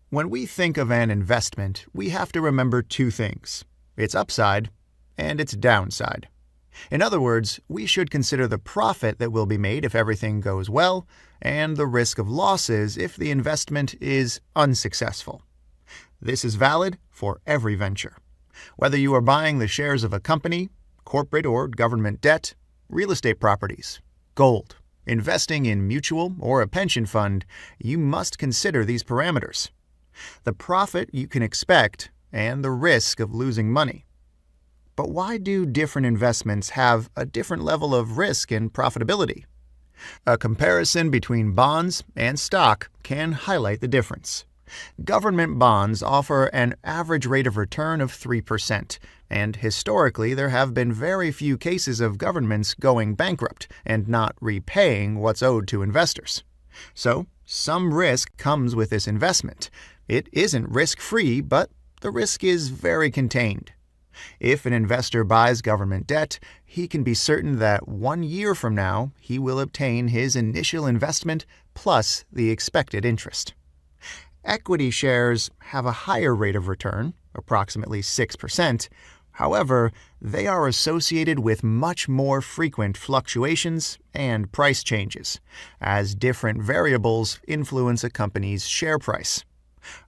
When we think of an investment, we have to remember two things: its upside and its downside. In other words, we should consider the profit that will be made if everything goes well, and the risk of losses if the investment is unsuccessful. This is valid for every venture. Whether you are buying the shares of a company, corporate or government debt, real estate properties, gold, investing in mutual or a pension fund, you must consider these parameters: the profit you can expect and the risk of losing money. But why do different investments have a different level of risk and profitability? A comparison between bonds and stock can highlight the difference. Government bonds offer an average rate of return of 3%, and historically there have been very few cases of governments going bankrupt and not repaying what's owed to investors. So, some risk comes with this investment. It isn't risk-free, but the risk is very contained. If an investor buys government debt, he can be certain that 1 year from now he will obtain his initial investment plus the expected interest. Equity shares have a higher rate of return, approximately 6%. However, they are associated with much more frequent fluctuations and price changes, as different variables influence a company's share price.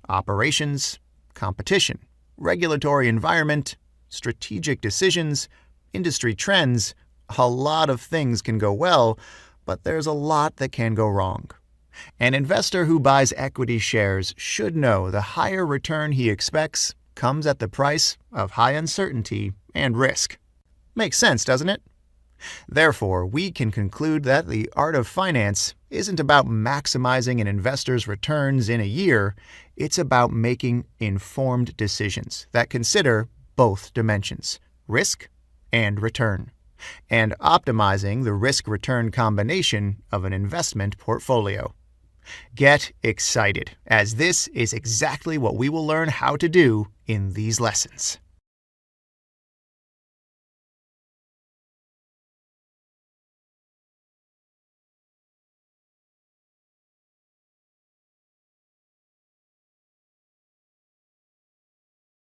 Operations, competition, regulatory environment, strategic decisions, industry trends, a lot of things can go well, but there's a lot that can go wrong. An investor who buys equity shares should know the higher return he expects comes at the price of high uncertainty and risk. Makes sense, doesn't it? Therefore, we can conclude that the art of finance isn't about maximizing an investor's returns in a year, it's about making informed decisions that consider both dimensions, risk and return, and optimizing the risk-return combination of an investment portfolio. Get excited, as this is exactly what we will learn how to do in these lessons.